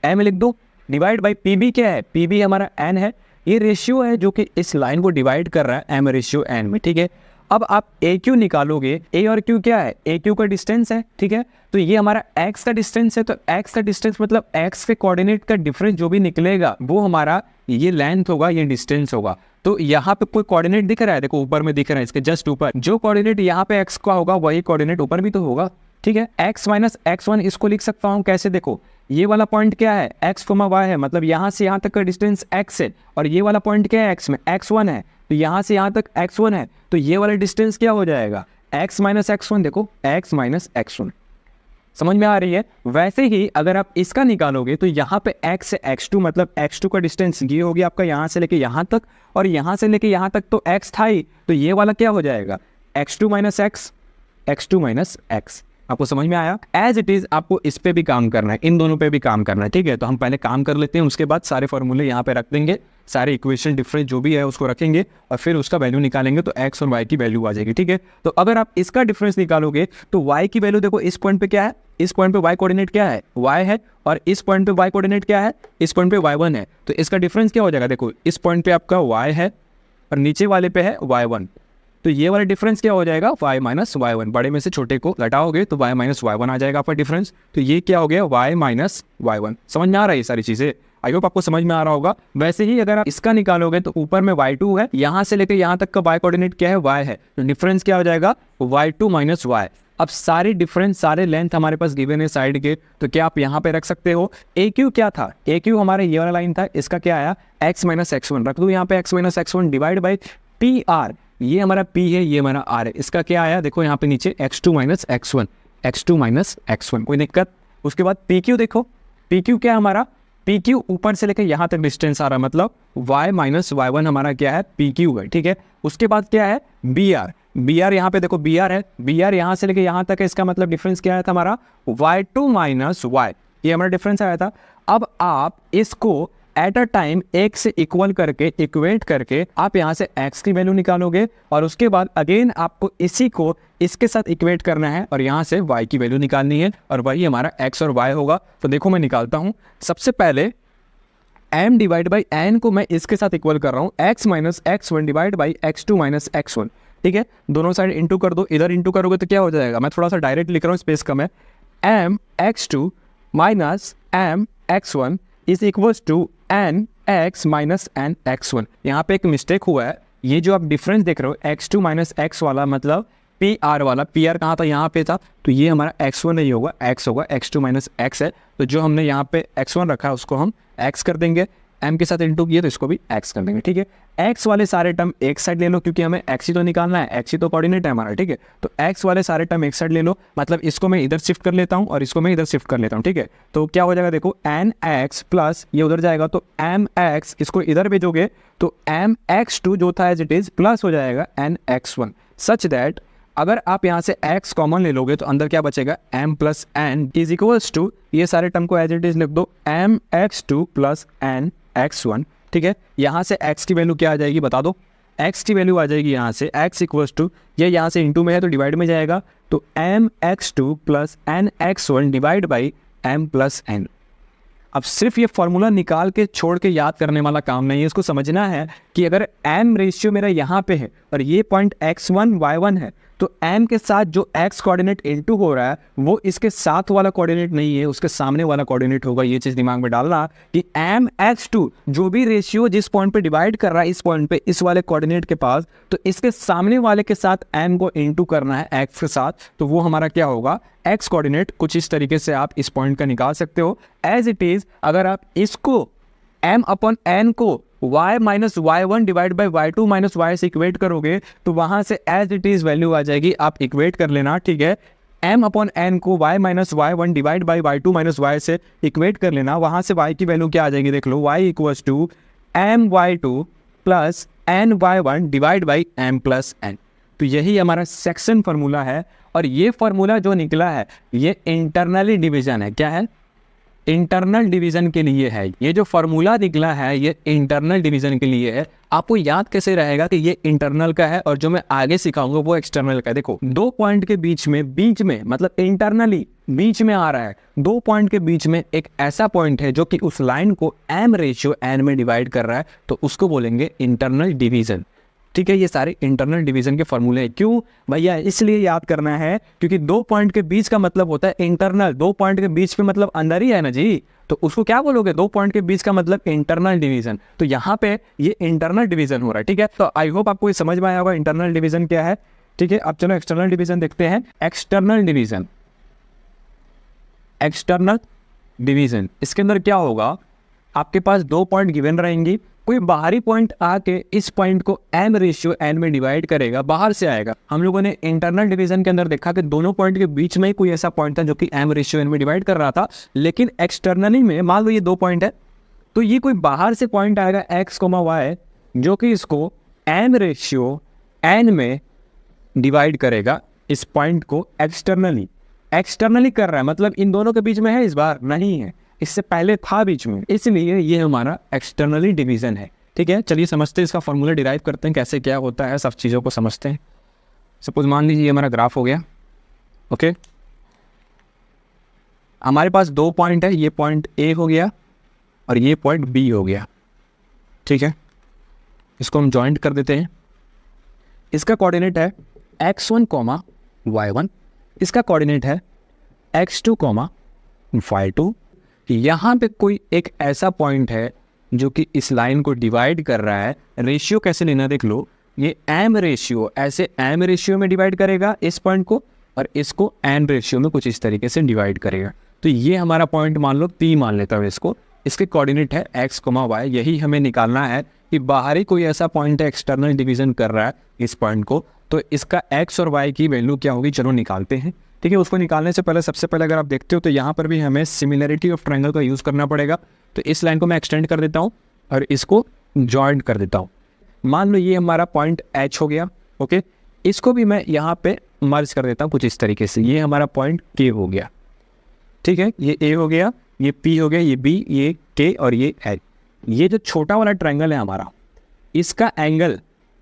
एम लिख दो, डिवाइड बाई पी बी क्या है, पी बी हमारा एन है। ये रेशियो है जो कि इस लाइन को डिवाइड कर रहा है एम रेशियो एन में, ठीक है। अब आप ए क्यू निकालोगे, ए और क्यू क्या है, ए क्यू का डिस्टेंस है, ठीक है। तो ये हमारा एक्स का डिस्टेंस है, तो एक्स का डिस्टेंस मतलब एक्स के कोऑर्डिनेट का डिफरेंस जो भी निकलेगा वो हमारा ये लेंथ होगा, ये डिस्टेंस होगा। तो यहाँ पे कोई कोऑर्डिनेट दिख रहा है, देखो ऊपर में दिख रहा है इसके जस्ट ऊपर, जो कोऑर्डिनेट यहाँ पे एक्स का होगा वही कोऑर्डिनेट ऊपर भी तो होगा, ठीक है। x माइनस x1 इसको लिख सकता हूँ कैसे, देखो ये वाला पॉइंट क्या है, x, y है, मतलब यहाँ से यहाँ तक का डिस्टेंस x है, और ये वाला पॉइंट क्या है x में, x1 है, तो यहाँ से यहाँ तक x1 है, तो ये वाला डिस्टेंस क्या हो जाएगा, x माइनस x1, देखो x माइनस x1, समझ में आ रही है। वैसे ही अगर आप इसका निकालोगे तो यहाँ पे x से x2 मतलब x2 का डिस्टेंस ये हो गया आपका यहाँ से लेके यहाँ तक, और यहाँ से लेके यहाँ तक तो x था ही, तो ये वाला क्या हो जाएगा, x2 minus x, x2 minus x। आपको समझ में आया। एज इट इज आपको इस पे भी काम करना है, इन दोनों पे भी काम करना है, ठीक है। तो हम पहले काम कर लेते हैं, उसके बाद सारे फॉर्मूले यहाँ पे रख देंगे, सारे इक्वेशन डिफरेंस जो भी है उसको रखेंगे और फिर उसका वैल्यू निकालेंगे तो x और y की वैल्यू आ जाएगी, ठीक है। तो अगर आप इसका डिफरेंस निकालोगे तो y की वैल्यू देखो इस पॉइंट पे क्या है, इस पॉइंट पे y कोऑर्डिनेट क्या है, y है, और इस पॉइंट पे y कोऑर्डिनेट क्या है, इस पॉइंट पे y1 है। तो इसका डिफरेंस क्या हो जाएगा, देखो इस पॉइंट पे आपका y है और नीचे वाले पे है y1, तो ये वाला डिफरेंस क्या हो जाएगा, y माइनस y1, बड़े में से छोटे को घटाओगे तो y माइनस y1 आ जाएगा आपका डिफरेंस। तो ये क्या हो गया, y माइनस y1। समझ में आ रहा है ये सारी चीजें, आई होप आपको समझ में आ रहा होगा। वैसे ही अगर आप इसका निकालोगे तो ऊपर में y2 है, यहाँ से लेकर यहाँ तक का y कोऑर्डिनेट क्या है, y है, तो डिफरेंस क्या हो जाएगा, y2 माइनस y। अब सारे डिफरेंस सारे लेंथ हमारे पास गिवन है साइड के, तो क्या आप यहाँ पे रख सकते हो। ए क्यू क्या था, ए क्यू हमारे ये वाला लाइन था, इसका क्या आया x माइनस x1, रख दो यहाँ पे x minus x1 divide by P R, ये हमारा p है, ये हमारा r है, इसका क्या आया देखो यहाँ पे नीचे x2 minus x1, x2 minus x1, कोई दिक्कत। उसके बाद pq देखो, pq क्या हमारा, pq ऊपर से लेकर यहाँ तक डिस्टेंस आ रहा है, मतलब y माइनस y1 हमारा क्या है, pq है, ठीक है। उसके बाद क्या है br, br यहाँ पे देखो br है, br यहाँ से लेकर यहाँ तक है, इसका मतलब डिफरेंस क्या आया था हमारा, y2 माइनस y, ये हमारा डिफरेंस आया था। अब आप इसको एट अ टाइम x से इक्वल करके इक्वेट करके आप यहाँ से x की वैल्यू निकालोगे, और उसके बाद अगेन आपको इसी को इसके साथ इक्वेट करना है और यहाँ से y की वैल्यू निकालनी है, और वही हमारा x और y होगा। तो देखो मैं निकालता हूँ, सबसे पहले m डिवाइड बाई n को मैं इसके साथ इक्वल कर रहा हूँ, x minus x1 divide by x2 minus x1, ठीक है। दोनों साइड इंटू कर दो, इधर इंटू करोगे तो क्या हो जाएगा, मैं थोड़ा सा डायरेक्ट लिख रहा हूँ, स्पेस कम है, m x2 minus m x1 is equals to n x minus n x1। यहाँ पे एक मिस्टेक हुआ है, ये जो आप डिफरेंस देख रहे हो x2 माइनस x वाला मतलब पी आर वाला, पी आर कहाँ था, यहाँ पे था, तो ये हमारा x1 नहीं होगा, x होगा, x2 माइनस x है। तो जो हमने यहाँ पे x1 रखा है उसको हम x कर देंगे, m के साथ इंटू किए तो इसको भी x कर देंगे, ठीक है। x वाले सारे टर्म एक साइड ले लो, क्योंकि हमें x ही तो निकालना है, x ही तो कोऑर्डिनेट है हमारा, ठीक है। तो x वाले सारे टर्म एक साइड ले लो, मतलब इसको मैं इधर शिफ्ट कर लेता हूँ और इसको मैं इधर शिफ्ट कर लेता हूँ, ठीक है। तो क्या हो जाएगा देखो, एन एक्स प्लस ये उधर जाएगा तो एम एक्स, इसको इधर भेजोगे तो एम x2 जो था एज इट इज प्लस हो जाएगा एन x1, सच दैट अगर आप यहाँ से x कॉमन ले लोगे तो अंदर क्या बचेगा, m plus n is equals to, ये सारे टर्म को एज इट इज लिख दो, m x2 plus n x1, ठीक है। यहाँ से x की वैल्यू क्या आ जाएगी बता दो, x की वैल्यू आ जाएगी यहाँ से x इक्वल्स टू, ये यहाँ से इंटू में है तो डिवाइड में जाएगा, तो m x2 plus n x1 divide by m plus n। अब सिर्फ ये फॉर्मूला निकाल के छोड़ के याद करने वाला काम नहीं है, इसको समझना है कि अगर m रेशियो मेरा यहाँ पे है और ये पॉइंट x1 y1 है, तो m के साथ जो x कोऑर्डिनेट इनटू हो रहा है वो इसके साथ वाला कोऑर्डिनेट नहीं है, उसके सामने वाला कोऑर्डिनेट होगा। ये चीज़ दिमाग में डालना कि mx2 जो भी रेशियो जिस पॉइंट पे डिवाइड कर रहा है इस पॉइंट पे इस वाले कोऑर्डिनेट के पास, तो इसके सामने वाले के साथ m को इनटू करना है x के साथ, तो वो हमारा क्या होगा, x कोऑर्डिनेट। कुछ इस तरीके से आप इस पॉइंट का निकाल सकते हो। एज इट इज अगर आप इसको m अपॉन n को y minus y1 divide by y2 minus y से इक्वेट करोगे तो वहां से एज इट इज वैल्यू आ जाएगी, आप इक्वेट कर लेना, ठीक है। m अपॉन n को y minus y1 divide by y2 minus y से इक्वेट कर लेना, वहां से y की वैल्यू क्या आ जाएगी, देख लो, y equals to my2 plus ny1 divide by m plus n। तो यही हमारा सेक्शन फार्मूला है, और ये फार्मूला जो निकला है ये इंटरनली डिवीजन है। क्या है, इंटरनल डिवीजन के लिए है। ये जो फार्मूला निकला है ये इंटरनल डिवीजन के लिए है। आपको याद कैसे रहेगा कि ये इंटरनल का है और जो मैं आगे सिखाऊंगा वो एक्सटर्नल का है। देखो, दो पॉइंट के बीच में मतलब इंटरनली बीच में आ रहा है, दो पॉइंट के बीच में एक ऐसा पॉइंट है जो कि उस लाइन को m रेशियो n में डिवाइड कर रहा है, तो उसको बोलेंगे इंटरनल डिवीजन, ठीक है। ये सारे इंटरनल डिवीजन के फॉर्मूले हैं। क्यों भैया, इसलिए याद करना है क्योंकि दो पॉइंट के बीच का मतलब होता है इंटरनल, दो पॉइंट के बीच के मतलब अंदर ही है ना जी, तो उसको क्या बोलोगे, दो पॉइंट के बीच का मतलब इंटरनल डिवीजन। तो यहाँ पे ये इंटरनल डिवीजन हो रहा है, ठीक है। तो आई होप आपको ये समझ में आया होगा इंटरनल डिवीजन क्या है, ठीक है। अब चलो एक्सटर्नल डिवीजन देखते हैं। एक्सटर्नल डिवीजन, एक्सटर्नल डिवीजन इसके अंदर क्या होगा, आपके पास दो पॉइंट गिवन रहेंगी, कोई बाहरी पॉइंट आके इस पॉइंट को m रेशियो n में डिवाइड करेगा, बाहर से आएगा। हम लोगों ने इंटरनल डिवीजन के अंदर देखा कि दोनों पॉइंट के बीच में ही कोई ऐसा पॉइंट था जो कि m रेशियो n में डिवाइड कर रहा था, लेकिन एक्सटर्नली में मान लो ये दो पॉइंट है, तो ये कोई बाहर से पॉइंट आएगा x, y जो कि इसको m रेशियो n में डिवाइड करेगा, इस पॉइंट को एक्सटर्नली कर रहा है, मतलब इन दोनों के बीच में है, इस बार नहीं है, इससे पहले था बीच में, इसलिए ये हमारा एक्सटर्नली डिवीजन है, ठीक है। चलिए समझते हैं, इसका फॉर्मूला डिराइव करते हैं, कैसे क्या होता है, सब चीज़ों को समझते हैं। सपोज मान लीजिए ये हमारा ग्राफ हो गया, ओके। हमारे पास दो पॉइंट है, ये पॉइंट ए हो गया और ये पॉइंट बी हो गया, ठीक है। इसको हम जॉइंट कर देते हैं। इसका कोऑर्डिनेट है x1, y1, इसका कोऑर्डिनेट है x2, y2। यहाँ पे कोई एक ऐसा पॉइंट है जो कि इस लाइन को डिवाइड कर रहा है। रेशियो कैसे लेना देख लो, ये m रेशियो ऐसे m रेशियो में डिवाइड करेगा इस पॉइंट को, और इसको n रेशियो में कुछ इस तरीके से डिवाइड करेगा। तो ये हमारा पॉइंट मान लो P मान लेता हूँ इसको, इसके कोऑर्डिनेट है x, y। यही हमें निकालना है कि बाहरी कोई ऐसा पॉइंट है एक्सटर्नल डिवीजन कर रहा है इस पॉइंट को, तो इसका x और y की वैल्यू क्या होगी, चलो निकालते हैं, ठीक है। उसको निकालने से पहले सबसे पहले अगर आप देखते हो तो यहाँ पर भी हमें सिमिलरिटी ऑफ ट्रायंगल का यूज़ करना पड़ेगा। तो इस लाइन को मैं एक्सटेंड कर देता हूँ और इसको जॉइंट कर देता हूँ। मान लो ये हमारा पॉइंट H हो गया, ओके। इसको भी मैं यहाँ पे मर्ज कर देता हूँ कुछ इस तरीके से, ये हमारा पॉइंट K हो गया, ठीक है। ये A हो गया, ये P हो गया, ये B, ये K और ये H। ये जो छोटा वाला ट्रायंगल है हमारा, इसका एंगल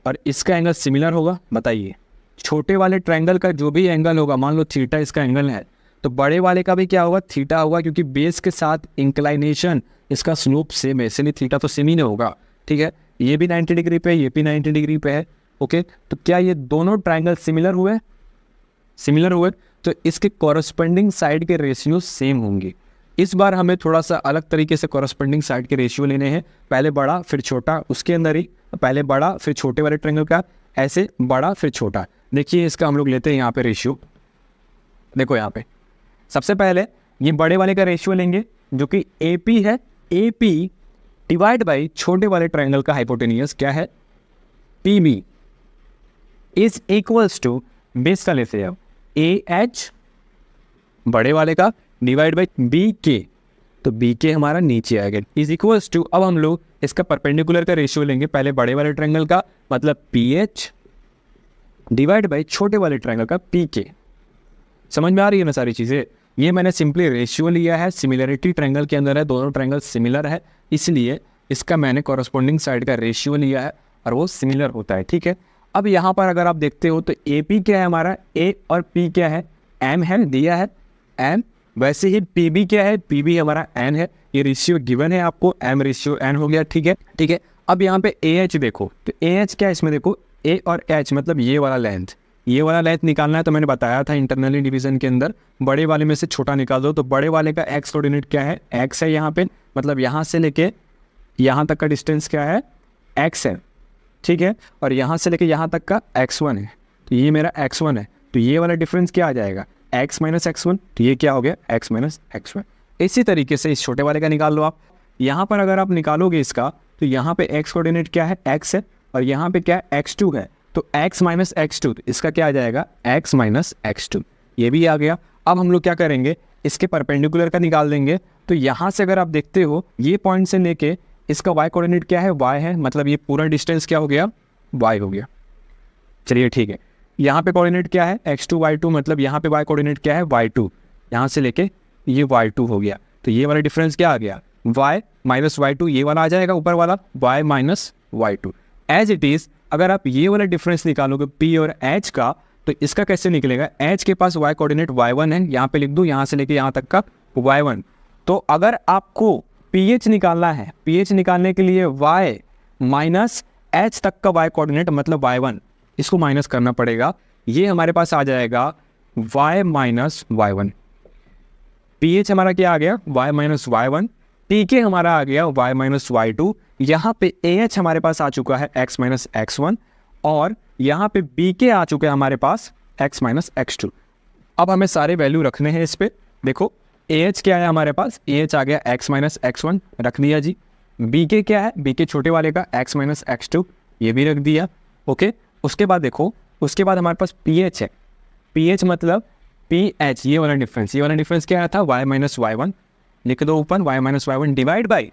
और इसका एंगल सिमिलर होगा, बताइए। छोटे वाले ट्रायंगल का जो भी एंगल होगा, मान लो थीटा इसका एंगल है, तो बड़े वाले का भी क्या होगा, थीटा होगा, क्योंकि बेस के साथ इंक्लाइनेशन इसका स्लोप सेम है, इसलिए थीटा तो सेम ही नहीं होगा, ठीक है। ये भी 90 डिग्री पे है, ये भी 90 डिग्री पे है, ओके। तो क्या ये दोनों ट्रायंगल सिमिलर हुए, तो इसके कॉरस्पेंडिंग साइड के रेशियो सेम होंगे। इस बार हमें थोड़ा सा अलग तरीके से कॉरस्पेंडिंग साइड के रेशियो लेने हैं, पहले बड़ा फिर छोटा, उसके अंदर ही पहले बड़ा फिर छोटे वाले ट्रायंगल का, ऐसे बड़ा फिर छोटा। देखिए इसका हम लोग लेते हैं यहाँ पे रेशियो, देखो यहाँ पे सबसे पहले ये बड़े वाले का रेशियो लेंगे जो कि AP है, AP डिवाइड बाई छोटे वाले ट्रायंगल का हाइपोटेनियस क्या है, PB is equals to, base का लेते हैं AH बड़े वाले का डिवाइड बाई BK, तो BK हमारा नीचे आएगा, इज इक्वल्स टू, अब हम लोग इसका परपेंडिकुलर का रेशियो लेंगे, पहले बड़े वाले ट्रायंगल का मतलब PH डिवाइड बाई छोटे वाले ट्रायंगल का PK। समझ में आ रही है ना सारी चीज़ें। ये मैंने सिंपली रेशियो लिया है, सिमिलरिटी ट्रायंगल के अंदर है, दोनों ट्रायंगल सिमिलर है, इसलिए इसका मैंने कॉरस्पॉन्डिंग साइड का रेशियो लिया है और वो सिमिलर होता है, ठीक है। अब यहाँ पर अगर आप देखते हो तो AP क्या है हमारा, A और P क्या है, M है, दिया है M, वैसे ही PB क्या है, PB हमारा N है, ये रेशियो गिवन है आपको, M रेशियो N हो गया, ठीक है। अब यहाँ पे AH देखो, तो AH क्या है इसमें देखो, A और H मतलब ये वाला लेंथ, ये वाला लेंथ निकालना है तो मैंने बताया था इंटरनली डिवीजन के अंदर बड़े वाले में से छोटा निकाल दो। तो बड़े वाले का एक्स कोऑर्डिनेट क्या है, एक्स है यहाँ पे, मतलब यहाँ से लेके यहाँ तक का डिस्टेंस क्या है, एक्स है, ठीक है। और यहाँ से लेके यहाँ तक का x1 है, तो ये मेरा x1 है। तो ये वाला डिफरेंस क्या आ जाएगा, x माइनस x1, तो ये क्या हो गया, x माइनस x1। इसी तरीके से इस छोटे वाले का निकाल लो आप। यहाँ पर अगर आप निकालोगे इसका तो यहाँ पे x कोऑर्डिनेट क्या है, x है, और यहाँ पे क्या है, x2 है। तो x माइनस x2, तो इसका क्या आ जाएगा, x माइनस x2, ये भी आ गया। अब हम लोग क्या करेंगे, इसके परपेंडिकुलर का निकाल देंगे। तो यहाँ से अगर आप देखते हो ये पॉइंट से लेके इसका y कोऑर्डिनेट क्या है, y है, मतलब ये पूरा डिस्टेंस क्या हो गया, y हो गया। चलिए ठीक है, यहाँ पे कोऑर्डिनेट क्या है, x2 y2, मतलब यहाँ पे y कोऑर्डिनेट क्या है, y2, यहाँ से लेके ये y2 हो गया। तो ये वाला डिफरेंस क्या आ गया, y माइनस y2, ये वाला आ जाएगा ऊपर वाला, y minus y2। As it is अगर आप ये वाला डिफरेंस निकालोगे p और h का, तो इसका कैसे निकलेगा, h के पास y कोऑर्डिनेट y1 है, यहाँ पे लिख दूँ, यहाँ से लेके यहाँ तक का y1। तो अगर आपको pH निकालना है, pH निकालने के लिए y माइनस h तक का y कोऑर्डिनेट मतलब y1, इसको माइनस करना पड़ेगा। ये हमारे पास आ जाएगा y माइनस y1। pH हमारा क्या आ गया, y माइनस y1। pk हमारा आ गया y माइनस y2। यहाँ पे ah हमारे पास आ चुका है x माइनस x1, और यहाँ पे bk आ चुका है हमारे पास x माइनस x2। अब हमें सारे वैल्यू रखने हैं इस पे। देखो ah क्या है हमारे पास, ah आ गया x माइनस x1, रख दिया जी। bk क्या है, bk छोटे वाले का x माइनस x2, ये भी रख दिया। ओके, उसके बाद देखो, उसके बाद हमारे पास pH है, pH मतलब pH, ये वाला डिफरेंस क्या आया था, y माइनस y1, लिख दो ऊपर y minus y1 divide by,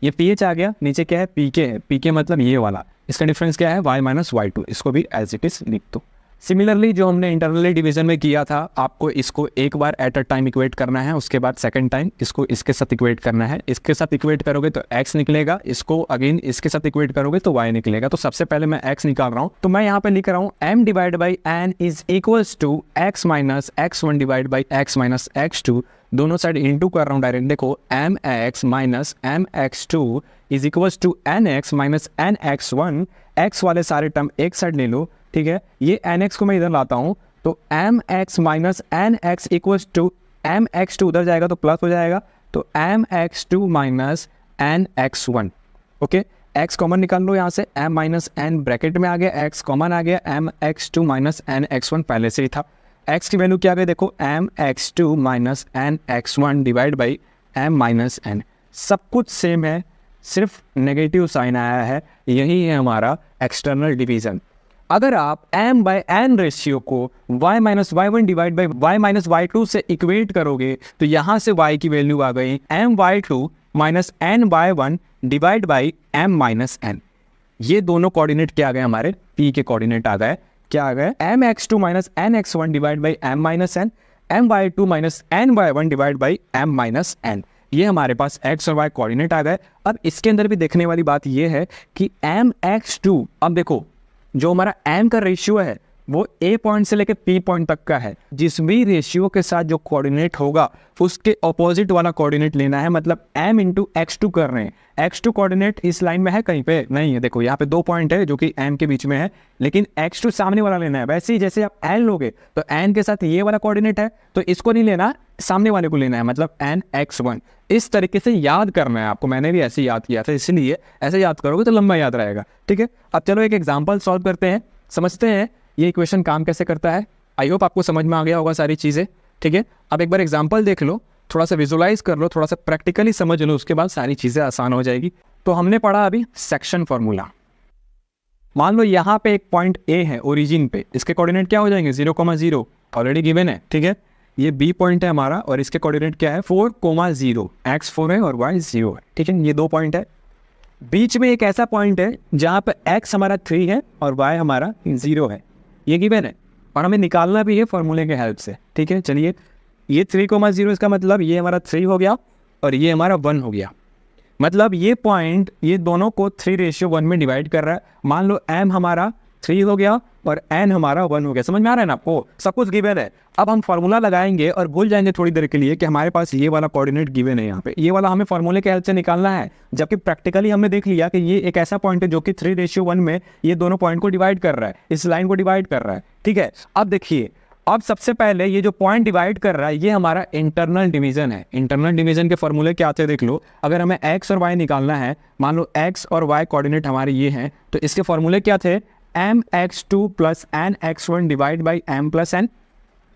ये pH आ गया, नीचे क्या है, pk है, pk मतलब ये वाला, इसका डिफरेंस क्या है, y माइनस y2, इसको भी एज इट इज लिख दो। सिमिलरली जो हमने इंटरनली डिवीजन में किया था, आपको इसको एक बार एट अ टाइम इक्वेट करना है, उसके बाद सेकंड टाइम इसको इसके साथ इक्वेट करना है। इसके साथ इक्वेट करोगे तो x निकलेगा, इसको अगेन इसके साथ इक्वेट करोगे तो y निकलेगा। तो सबसे पहले मैं x निकाल रहा हूँ, तो मैं यहाँ पे लिख रहा हूँ m divide by n is equals to x minus x1 divide by x minus x2, दोनों साइड इंटू कर रहा हूँ डायरेक्ट। देखो mx minus mx2 is equals to nx minus nx1, x वाले सारे टर्म एक साइड ले लो, ठीक है। ये nx को मैं इधर लाता हूँ, तो mx minus nx equals to mx2 उधर जाएगा तो प्लस हो जाएगा, तो mx2 minus nx1। Okay, x common निकाल लो यहाँ से, m माइनस n ब्रैकेट में आ गया, x कॉमन आ गया, mx2 माइनस nx1 पहले से ही था। x की वैल्यू क्या आ गई, देखो mx2 minus nx1 divide by m minus n, सब कुछ सेम है, सिर्फ नेगेटिव साइन आया है। यही है हमारा एक्सटर्नल डिवीजन। अगर आप m बाई n रेशियो को y minus y1 divide by y minus y2 से इक्वेट करोगे, तो यहाँ से y की वैल्यू आ गई my2 minus n/1 divide by m minus n। ये दोनों कोऑर्डिनेट क्या आ गए, हमारे p के कोऑर्डिनेट आ गए, क्या आ गए, mx2 minus nx1 divide by m minus n, my2 minus n/1 divide by m minus n। ये हमारे पास x और y कोऑर्डिनेट आ गए। अब इसके अंदर भी देखने वाली बात ये है कि mx2, अब देखो जो हमारा m का रेशियो है वो a पॉइंट से लेकर p पॉइंट तक का है। जिस भी रेशियो के साथ जो कोऑर्डिनेट होगा उसके ऑपोजिट वाला कोऑर्डिनेट लेना है, मतलब m इंटू x2 कर रहे हैं। x2 कोऑर्डिनेट इस लाइन में है, कहीं पे नहीं है। देखो यहाँ पे 2 पॉइंट है जो कि m के बीच में है, लेकिन x2 सामने वाला लेना है। वैसे ही जैसे आप n लोगे तो n के साथ ये वाला कोऑर्डिनेट है, तो इसको नहीं लेना, सामने वाले को लेना है, मतलब nx1। इस तरीके से याद करना है आपको, मैंने भी ऐसे याद किया था, इसलिए ऐसे याद करोगे तो लंबा याद रहेगा, ठीक है। अब चलो एक एग्जाम्पल सॉल्व करते हैं, समझते हैं ये इक्वेशन काम कैसे करता है। आई होप आपको समझ में आ गया होगा सारी चीज़ें, ठीक है। अब एक बार एग्जाम्पल देख लो, थोड़ा सा विजुलाइज कर लो, थोड़ा सा प्रैक्टिकली समझ लो, उसके बाद सारी चीज़ें आसान हो जाएगी। तो हमने पढ़ा अभी सेक्शन फॉर्मूला। मान लो यहाँ पे एक पॉइंट ए है ओरिजिन पे, इसके कोऑर्डिनेट क्या हो जाएंगे, 0,0 ऑलरेडी गिवन है, ठीक है। ये बी पॉइंट है हमारा और इसके कोऑर्डिनेट क्या है, 4,0, x 4 है और y 0 है, ठीक है। ये 2 पॉइंट है। बीच में एक ऐसा पॉइंट है जहाँ पे x हमारा 3 है और y हमारा 0 है, ये गिवन है और हमें निकालना भी है फॉर्मूले के हेल्प से, ठीक है। चलिए, ये 3,0 इसका मतलब ये हमारा 3 हो गया और ये हमारा 1 हो गया, मतलब ये पॉइंट ये दोनों को 3:1 में डिवाइड कर रहा है। मान लो m हमारा 3 हो गया और n हमारा 1 हो गया। समझ में आ रहा है ना आपको, सब कुछ गिवन है। अब हम फार्मूला लगाएंगे और भूल जाएंगे थोड़ी देर के लिए कि हमारे पास ये वाला कोऑर्डिनेट गिवन है यहाँ पे, ये वाला हमें फार्मूले के हेल्प से निकालना है। जबकि प्रैक्टिकली हमने देख लिया कि ये एक ऐसा पॉइंट है जो कि 3:1 में ये दोनों पॉइंट को डिवाइड कर रहा है, इस लाइन को डिवाइड कर रहा है, ठीक है। अब देखिए, अब सबसे पहले ये जो पॉइंट डिवाइड कर रहा है ये हमारा इंटरनल डिवीजन है। इंटरनल डिवीजन के फॉर्मूले क्या आते हैं देख लो। अगर हमें x और y निकालना है, मान लो x और y कोऑर्डिनेट हमारे ये हैं, तो इसके फॉर्मूले क्या थे, mx2 plus nx1 divide by m plus n,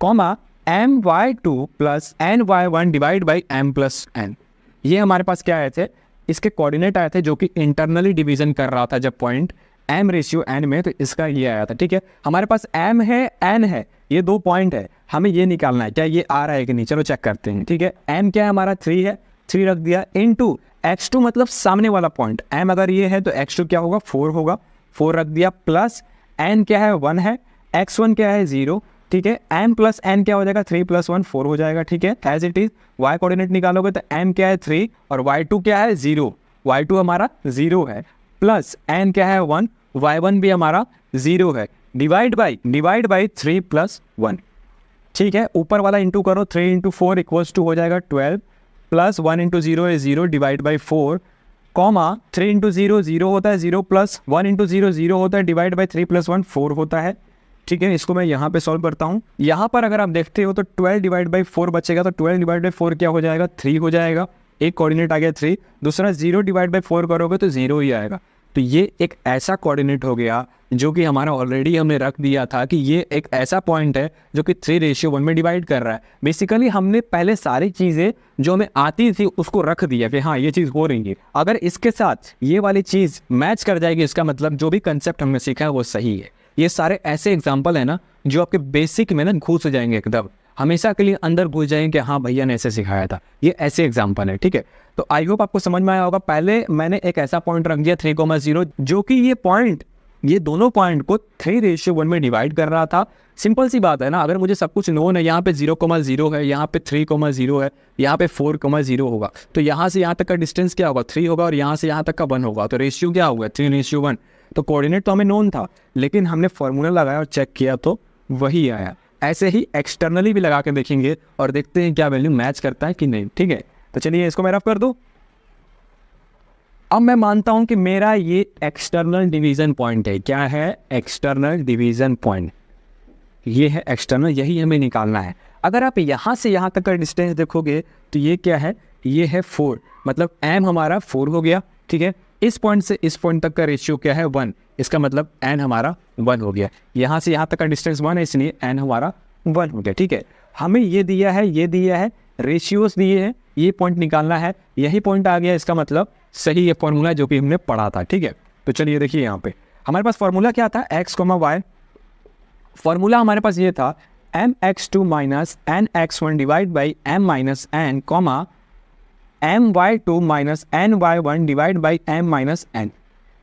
comma my2 plus ny1 divide by m plus n। ये हमारे पास क्या आए थे, इसके कोऑर्डिनेट आए थे जो कि इंटरनली डिवीजन कर रहा था जब पॉइंट m/n में, तो इसका ये आया था, ठीक है। हमारे पास m है n है, ये दो पॉइंट है, हमें ये निकालना है क्या ये आ रहा है कि नहीं, चलो चेक करते हैं, ठीक है। m क्या है हमारा 3 है, 3 रख दिया, इनटू x2 मतलब सामने वाला पॉइंट, m अगर ये है तो x2 क्या होगा 4 होगा, 4 रख दिया, प्लस n क्या है 1 है, x1 क्या है 0, ठीक है। m प्लस n क्या हो जाएगा 3 + 1 4 हो जाएगा, ठीक है, as it is. y coordinate निकालोगे तो m क्या है 3 और y2 क्या है 0, y2 हमारा 0 है, प्लस n क्या है 1, y1 भी हमारा 0 है, डिवाइड बाई 3 + 1, ठीक है। ऊपर वाला इंटू करो, 3 × 4 = हो जाएगा 12, प्लस 1 × 0 है 0 डिवाइड बाई 4, कॉमा 3 × 0 0 होता है 0, प्लस 1 × 0 0 होता है, डिवाइड बाई 3 + 1 4 होता है, ठीक है। इसको मैं यहाँ पे सॉल्व करता हूँ। यहाँ पर अगर आप देखते हो तो 12 डिवाइड बाई 4 बचेगा, तो 12 डिवाइड बाई 4 क्या हो जाएगा 3 हो जाएगा, एक कोऑर्डिनेट आ गया 3, दूसरा 0 डिवाइड बाई 4 करोगे तो 0 ही आएगा। तो ये एक ऐसा कोऑर्डिनेट हो गया जो कि हमारा ऑलरेडी हमने रख दिया था कि ये एक ऐसा पॉइंट है जो कि 3:1 में डिवाइड कर रहा है। बेसिकली हमने पहले सारी चीज़ें जो हमें आती थी उसको रख दिया कि हाँ ये चीज़ हो रही है। अगर इसके साथ ये वाली चीज़ मैच कर जाएगी, इसका मतलब जो भी कंसेप्ट हमने सीखा है वो सही है। ये सारे ऐसे एग्जाम्पल है ना जो आपके बेसिक में ना घुस जाएंगे, एकदम हमेशा के लिए अंदर घुस जाएंगे कि हाँ भैया ने ऐसे सिखाया था। ये ऐसे एग्जाम्पल है, ठीक है। तो आई होप आपको समझ में आया होगा। पहले मैंने एक ऐसा पॉइंट रख दिया 3,0 जो कि ये दोनों पॉइंट को 3:1 में डिवाइड कर रहा था। सिंपल सी बात है ना, अगर मुझे सब कुछ नोन है, यहाँ पे 0,0 है, यहाँ पे 3,0 है, यहाँ पे 4,0 होगा, तो यहाँ से यहाँ तक का डिस्टेंस क्या होगा 3 होगा, और यहाँ से यहाँ तक का 1 होगा, तो रेशियो क्या होगा 3:1। तो कोऑर्डिनेट तो हमें नोन था, लेकिन हमने फॉर्मूला लगाया और चेक किया तो वही आया। ऐसे ही एक्सटर्नली भी लगा के देखेंगे और देखते हैं क्या वैल्यू मैच करता है कि नहीं, ठीक है। तो चलिए इसको मैं रफ कर दूं। अब मैं मानता हूं कि मेरा ये एक्सटर्नल डिवीजन पॉइंट है। क्या है? एक्सटर्नल डिवीजन पॉइंट, ये है एक्सटर्नल, यही हमें निकालना है। अगर आप यहाँ से यहाँ तक का डिस्टेंस देखोगे तो ये क्या है, ये है 4, मतलब m हमारा 4 हो गया, ठीक है। इस पॉइंट से इस पॉइंट तक का रेशियो क्या है 1, इसका मतलब n हमारा 1 हो गया। यहाँ से यहाँ तक का डिस्टेंस 1 है, इसलिए n हमारा 1 हो गया, ठीक है। हमें ये दिया है, ये दिया है, रेशियोज दिए हैं, ये पॉइंट निकालना है, यही पॉइंट आ गया, इसका मतलब सही ये फॉर्मूला जो कि हमने पढ़ा था, ठीक है। तो चलिए देखिए यहाँ पे हमारे पास फॉर्मूला क्या था, x, y। फॉर्मूला हमारे पास ये था mx2 minus nx1 divide by m minus n, comma my2 minus ny1 divide by m minus n।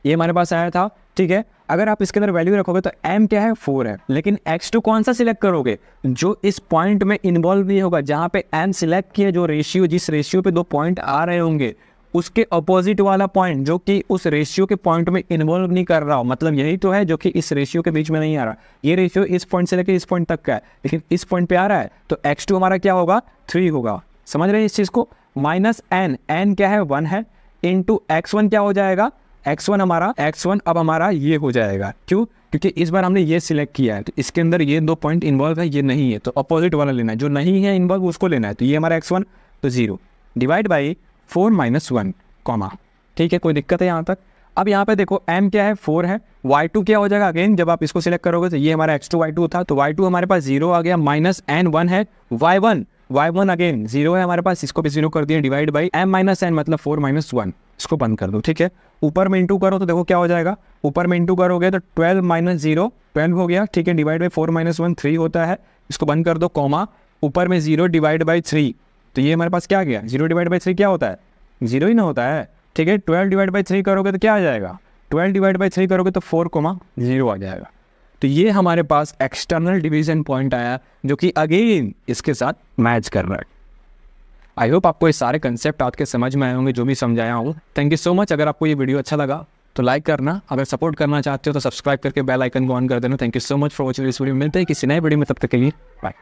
ये हमारे पास आया था, ठीक है। अगर आप इसके अंदर वैल्यू रखोगे तो m क्या है 4 है, लेकिन x2 कौन सा सिलेक्ट करोगे, जो इस पॉइंट में इन्वॉल्व नहीं होगा, जहाँ पे m सिलेक्ट किए, जो रेशियो, जिस रेशियो पे दो पॉइंट आ रहे होंगे उसके अपोजिट वाला पॉइंट जो कि उस रेशियो के पॉइंट में इन्वॉल्व नहीं कर रहा हो, मतलब यही तो है जो कि इस रेशियो के बीच में नहीं आ रहा। ये रेशियो इस पॉइंट से लेकर इस पॉइंट तक का है, लेकिन इस पॉइंट पे आ रहा है, तो x2 हमारा क्या होगा 3 होगा। समझ रहे हैं इस चीज़ को। माइनस n क्या है 1 है, इंटू x1 क्या हो जाएगा, x1 हमारा x1 अब हमारा ये हो जाएगा। क्यों? क्योंकि इस बार हमने ये सिलेक्ट किया है, तो इसके अंदर ये दो पॉइंट इन्वॉल्व है, ये नहीं है, तो अपोजिट वाला लेना है, जो नहीं है इन्वॉल्व उसको लेना है। तो ये हमारा x1 तो 0 डिवाइड बाई 4 माइनस 1, कॉमा, ठीक है। कोई दिक्कत है यहाँ तक? अब यहाँ पे देखो m क्या है 4 है, y2 क्या हो जाएगा, अगेन जब आप इसको सिलेक्ट करोगे तो ये हमारा x2 y2 था, तो y2 हमारे पास 0 आ गया, माइनस n 1 है, y1 अगेन 0 है हमारे पास, इसको भी 0 कर दिया, divide by m minus n मतलब 4 माइनस 1, इसको बंद कर दो, ठीक है। ऊपर में इंटू करो तो देखो क्या हो जाएगा, ऊपर में इंटू करोगे तो 12 माइनस 0 12 हो गया, ठीक है, डिवाइड बाई 4 माइनस 1 3 होता है, इसको बंद कर दो, कॉमा, ऊपर में 0 डिवाइड बाई 3, तो ये हमारे पास क्या आ गया, 0 डिवाइड बाई 3 क्या होता है, 0 ही ना होता है, ठीक है। 12 डिवाइड बाई 3 करोगे तो क्या आ जाएगा, 12 डिवाइड बाई 3 करोगे तो 4,0 आ जाएगा। तो ये हमारे पास एक्सटर्नल डिवीजन पॉइंट आया जो कि अगेन इसके साथ मैच कर रहा है। आई होप आपको ये सारे कंसेप्ट आज के समझ में आए होंगे जो भी समझाया हूँ। Thank you so much. अगर आपको ये वीडियो अच्छा लगा तो लाइक करना, अगर सपोर्ट करना चाहते हो तो सब्सक्राइब करके बेल आइकन को ऑन कर देना। Thank you so much for watching this video. मिलते हैं किसी नए वीडियो में, तब तक के लिए बाय।